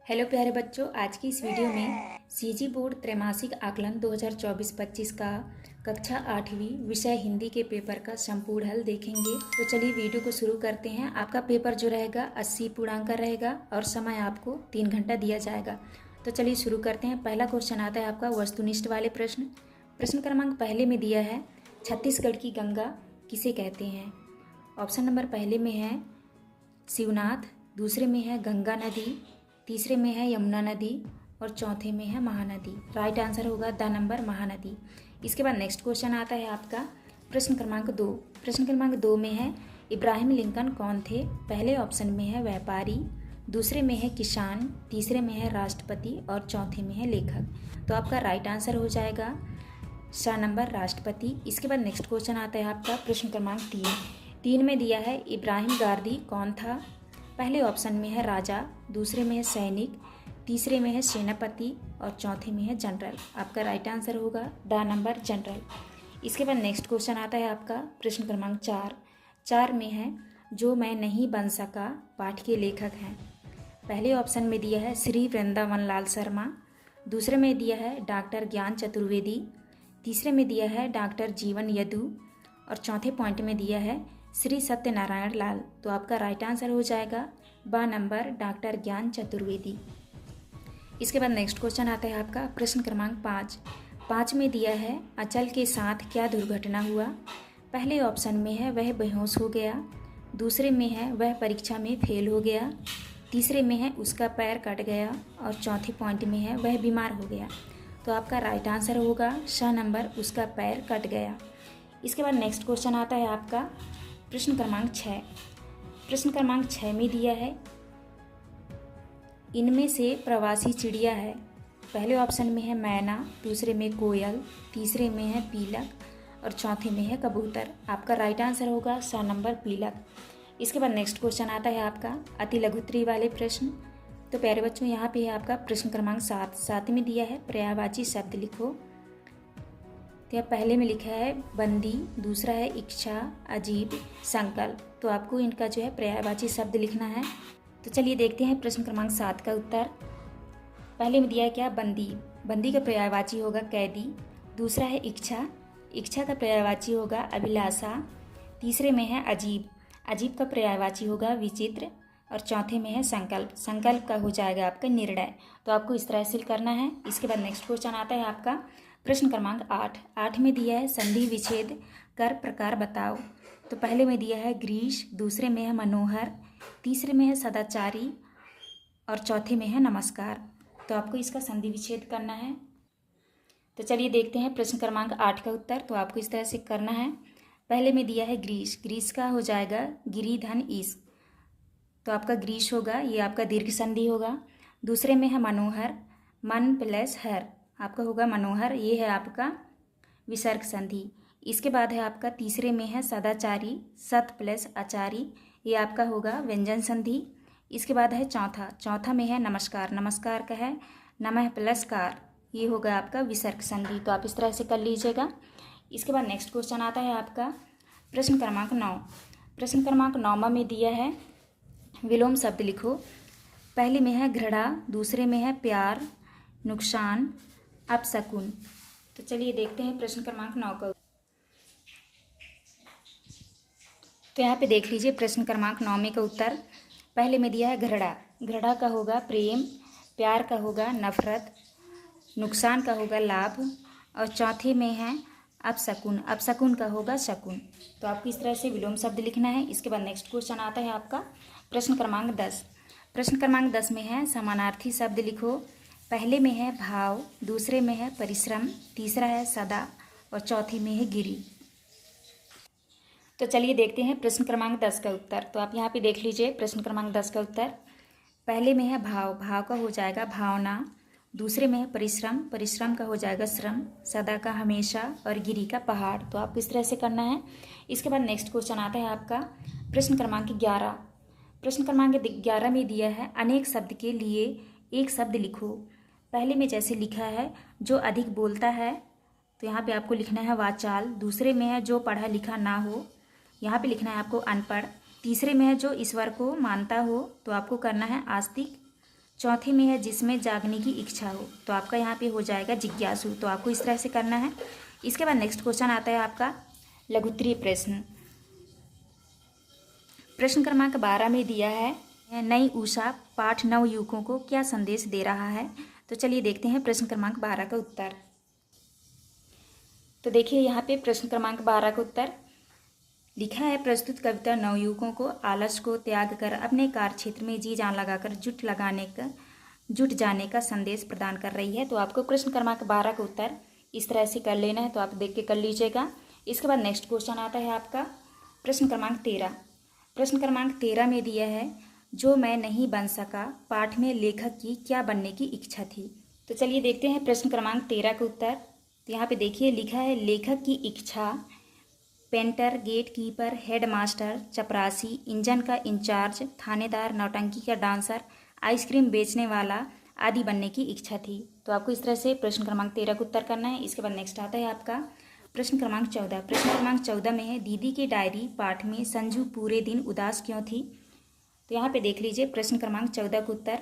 Hello प्यारे बच्चों, आज की इस वीडियो में सीजी बोर्ड त्रैमासिक आकलन 2024-25 का कक्षा 8वीं विषय हिंदी के पेपर का संपूर्ण हल देखेंगे। तो चलिए वीडियो को शुरू करते हैं। आपका पेपर जो रहेगा 80 पूर्णांक का रहेगा और समय आपको 3 घंटा दिया जाएगा। तो चलिए शुरू करते हैं। पहला क्वेश्चन आता है आपका वस्तुनिष्ठ वाले प्रश्न क्रमांक पहले में दिया है, छत्तीसगढ़ की गंगा किसे कहते हैं। ऑप्शन नंबर पहले में है शिवनाथ, दूसरे में है गंगा नदी, तीसरे में है यमुना नदी और चौथे में है महानदी। राइट आंसर होगा द नंबर महानदी। इसके बाद नेक्स्ट क्वेश्चन आता है आपका प्रश्न क्रमांक 2। प्रश्न क्रमांक 2 में है इब्राहिम लिंकन कौन थे। पहले ऑप्शन में है व्यापारी, दूसरे में है किसान, तीसरे में है राष्ट्रपति और चौथे में है लेखक। तो आपका राइट आंसर हो जाएगा सा नंबर राष्ट्रपति। इसके बाद नेक्स्ट क्वेश्चन आता है आपका प्रश्न क्रमांक 3 में दिया है इब्राहिम गारदी कौन था। पहले ऑप्शन में है राजा, दूसरे में है सैनिक, तीसरे में है सेनापति और चौथे में है जनरल। आपका राइट आंसर होगा ड नंबर जनरल। इसके बाद नेक्स्ट क्वेश्चन आता है आपका प्रश्न क्रमांक 4 में है जो मैं नहीं बन सका पाठ के लेखक हैं। पहले ऑप्शन में दिया है श्री वृंदावन लाल शर्मा, दूसरे में दिया है डॉक्टर ज्ञान चतुर्वेदी, तीसरे में दिया है डॉक्टर जीवन यदु और चौथे पॉइंट में दिया है श्री सत्यनारायण लाल। तो आपका राइट आंसर हो जाएगा ब नंबर डॉक्टर ज्ञान चतुर्वेदी। इसके बाद नेक्स्ट क्वेश्चन आता है आपका प्रश्न क्रमांक 5 में दिया है अचल के साथ क्या दुर्घटना हुआ। पहले ऑप्शन में है वह बेहोश हो गया, दूसरे में है वह परीक्षा में फेल हो गया, तीसरे में है उसका पैर कट गया और चौथे पॉइंट में है वह बीमार हो गया। तो आपका राइट आंसर होगा श नंबर उसका पैर कट गया। इसके बाद नेक्स्ट क्वेश्चन आता है आपका प्रश्न क्रमांक 6। प्रश्न क्रमांक 6 में दिया है इनमें से प्रवासी चिड़िया है। पहले ऑप्शन में है मैना, दूसरे में कोयल, तीसरे में है पीलक और चौथे में है कबूतर। आपका राइट आंसर होगा सा नंबर पीलक। इसके बाद नेक्स्ट क्वेश्चन आता है आपका अति लघुत्तरी वाले प्रश्न। तो प्यारे बच्चों, यहाँ पे है आपका प्रश्न क्रमांक 7 में दिया है पर्यायवाची शब्द लिखो। तो यहाँ पहले में लिखा है बंदी, दूसरा है इच्छा, अजीब, संकल्प। तो आपको इनका जो है पर्यायवाची शब्द लिखना है। तो चलिए देखते हैं प्रश्न क्रमांक 7 का उत्तर। पहले में दिया है क्या बंदी, बंदी का पर्यायवाची होगा कैदी, दूसरा है इच्छा, इच्छा का पर्यायवाची होगा अभिलाषा, तीसरे में है अजीब, अजीब का पर्यायवाची होगा विचित्र और चौथे में है संकल्प, संकल्प का हो जाएगा आपका निर्णय। तो आपको इस तरह से करना है। इसके बाद नेक्स्ट क्वेश्चन आता है आपका प्रश्न क्रमांक 8 में दिया है संधि विच्छेद कर प्रकार बताओ। तो पहले में दिया है ग्रीश, दूसरे में है मनोहर, तीसरे में है सदाचारी और चौथे में है नमस्कार। तो आपको इसका संधि विच्छेद करना है। तो चलिए देखते हैं प्रश्न क्रमांक 8 का उत्तर। तो आपको इस तरह से करना है। पहले में दिया है ग्रीश, ग्रीश का हो जाएगा गिरी धन ईश। तो आपका ग्रीश होगा, ये आपका दीर्घ संधि होगा। दूसरे में है मनोहर, मन प्लस हर, आपका होगा मनोहर, ये है आपका विसर्ग संधि। इसके बाद है आपका तीसरे में है सदाचारी, सत प्लस आचारी, ये आपका होगा व्यंजन संधि। इसके बाद है चौथा में है नमस्कार, नमस्कार का है नमः प्लस कार, ये होगा आपका विसर्ग संधि। तो आप इस तरह से कर लीजिएगा। इसके बाद नेक्स्ट क्वेश्चन आता है आपका प्रश्न क्रमांक 9। प्रश्न क्रमांक 9 में दिया है विलोम शब्द लिखो। पहले में है घृणा, दूसरे में है प्यार, नुकसान, अपशकुन। तो चलिए देखते हैं प्रश्न क्रमांक 9 का। तो यहाँ पे देख लीजिए प्रश्न क्रमांक 9 में का उत्तर। पहले में दिया है घृणा, घृणा का होगा प्रेम, प्यार का होगा नफरत, नुकसान का होगा लाभ और चौथे में है अपशकुन, अपशकुन का होगा शकुन। तो आपको इस तरह से विलोम शब्द लिखना है। इसके बाद नेक्स्ट क्वेश्चन आता है आपका प्रश्न क्रमांक 10। प्रश्न क्रमांक 10 में है समानार्थी शब्द लिखो। पहले में है भाव, दूसरे में है परिश्रम, तीसरा है सदा और चौथे में है गिरी। तो चलिए देखते हैं प्रश्न क्रमांक 10 का उत्तर। तो आप यहाँ पे देख लीजिए प्रश्न क्रमांक 10 का उत्तर। पहले में है भाव, भाव का हो जाएगा भावना, दूसरे में है परिश्रम, परिश्रम का हो जाएगा श्रम, सदा का हमेशा और गिरी का पहाड़। तो आपको इस तरह से करना है। इसके बाद नेक्स्ट क्वेश्चन आता है आपका प्रश्न क्रमांक 11। प्रश्न क्रमांक 11 में दिया है अनेक शब्द के लिए एक शब्द लिखो। पहले में जैसे लिखा है जो अधिक बोलता है, तो यहाँ पे आपको लिखना है वाचाल, दूसरे में है जो पढ़ा लिखा ना हो, यहाँ पे लिखना है आपको अनपढ़, तीसरे में है जो ईश्वर को मानता हो, तो आपको करना है आस्तिक, चौथे में है जिसमें जागने की इच्छा हो, तो आपका यहाँ पे हो जाएगा जिज्ञासु। तो आपको इस तरह से करना है। इसके बाद नेक्स्ट क्वेश्चन आता है आपका लघुत्तरीय प्रश्न। प्रश्न क्रमांक 12 में दिया है नई उषा पाठ नवयुवकों को क्या संदेश दे रहा है। तो चलिए देखते हैं प्रश्न क्रमांक 12 का उत्तर। तो देखिए यहाँ पे प्रश्न क्रमांक 12 का उत्तर लिखा है, प्रस्तुत कविता नवयुवकों को आलस्य को त्याग कर अपने कार्य क्षेत्र में जी जान लगाकर जुट जाने का संदेश प्रदान कर रही है। तो आपको प्रश्न क्रमांक 12 का उत्तर इस तरह से कर लेना है। तो आप देख के कर लीजिएगा। इसके बाद नेक्स्ट क्वेश्चन आता है आपका प्रश्न क्रमांक 13। प्रश्न क्रमांक 13 में दिया है जो मैं नहीं बन सका पाठ में लेखक की क्या बनने की इच्छा थी। तो चलिए देखते हैं प्रश्न क्रमांक 13 का उत्तर। तो यहाँ पे देखिए लिखा है लेखक की इच्छा painter, gate keeper, head master, चपरासी, इंजन का इंचार्ज, थानेदार, नौटंकी का डांसर, आइसक्रीम बेचने वाला आदि बनने की इच्छा थी। तो आपको इस तरह से प्रश्न क्रमांक 13 का उत्तर करना है। इसके बाद नेक्स्ट आता है आपका प्रश्न क्रमांक 14। प्रश्न क्रमांक 14 में है दीदी की डायरी पाठ में संजू पूरे दिन उदास क्यों थी। तो यहाँ पे देख लीजिए प्रश्न क्रमांक 14 का उत्तर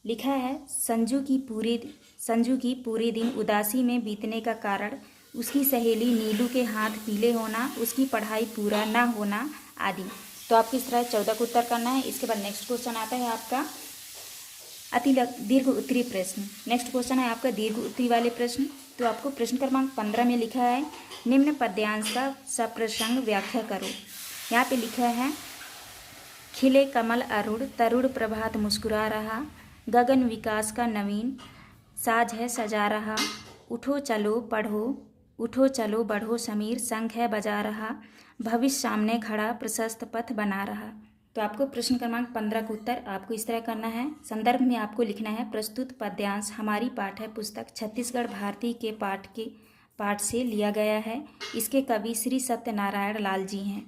लिखा है संजू की पूरे दिन उदासी में बीतने का कारण उसकी सहेली नीलू के हाथ पीले होना, उसकी पढ़ाई पूरा ना होना आदि। तो आपको इस तरह 14 को उत्तर करना है। इसके बाद नेक्स्ट क्वेश्चन आता है आपका दीर्घ उत्तरीय प्रश्न। नेक्स्ट क्वेश्चन है आपका दीर्घ उत्तरीय वाले प्रश्न। तो आपको प्रश्न क्रमांक 15 में लिखा है निम्न पद्यांश का सप्रसंग व्याख्या करो। यहाँ पे लिखा है खिले कमल अरुण, तरुण प्रभात मुस्कुरा रहा, गगन विकास का नवीन साज है सजा रहा, उठो चलो बढ़ो समीर शंख है बजा रहा, भविष्य सामने खड़ा प्रशस्त पथ बना रहा। तो आपको प्रश्न क्रमांक 15 का उत्तर आपको इस तरह करना है। संदर्भ में आपको लिखना है प्रस्तुत पद्यांश हमारी पाठ्य पुस्तक छत्तीसगढ़ भारती के पाठ से लिया गया है। इसके कवि श्री सत्यनारायण लाल जी हैं।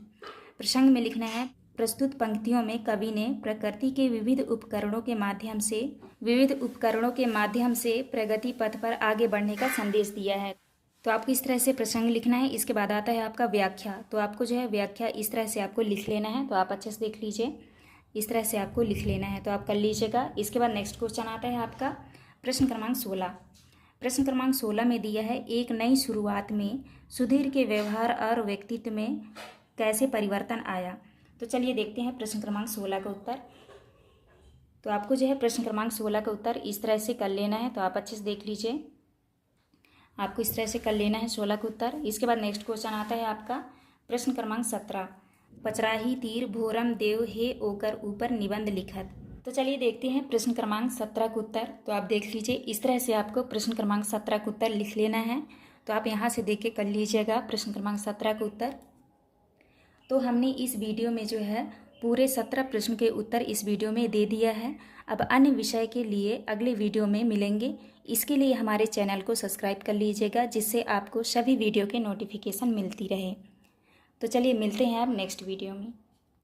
प्रसंग में लिखना है प्रस्तुत पंक्तियों में कवि ने प्रकृति के विविध उपकरणों के माध्यम से प्रगति पथ पर आगे बढ़ने का संदेश दिया है। तो आपको इस तरह से प्रसंग लिखना है। इसके बाद आता है आपका व्याख्या। तो आपको जो है व्याख्या इस तरह से आपको लिख लेना है। तो आप अच्छे से देख लीजिए, इस तरह से आपको लिख लेना है। तो आप कर लीजिएगा। इसके बाद नेक्स्ट क्वेश्चन आता है आपका प्रश्न क्रमांक 16। प्रश्न क्रमांक 16 में दिया है एक नई शुरुआत में सुधीर के व्यवहार और व्यक्तित्व में कैसे परिवर्तन आया। तो चलिए देखते हैं प्रश्न क्रमांक 16 का उत्तर। तो आपको जो है प्रश्न क्रमांक 16 का उत्तर इस तरह से कर लेना है। तो आप अच्छे से देख लीजिए, आपको इस तरह से कर लेना है 16 का उत्तर। इसके बाद नेक्स्ट क्वेश्चन आता है आपका प्रश्न क्रमांक 17। पचराही तीर भोरम देव हे ओकर ऊपर निबंध लिखत। तो चलिए देखते हैं प्रश्न क्रमांक 17 का उत्तर। तो आप देख लीजिए, इस तरह से आपको प्रश्न क्रमांक 17 का उत्तर लिख लेना है। तो आप यहाँ से देख के कर लीजिएगा प्रश्न क्रमांक 17 का उत्तर। तो हमने इस वीडियो में जो है पूरे 17 प्रश्न के उत्तर इस वीडियो में दे दिया है। अब अन्य विषय के लिए अगले वीडियो में मिलेंगे। इसके लिए हमारे चैनल को सब्सक्राइब कर लीजिएगा, जिससे आपको सभी वीडियो के नोटिफिकेशन मिलती रहे। तो चलिए मिलते हैं अब नेक्स्ट वीडियो में।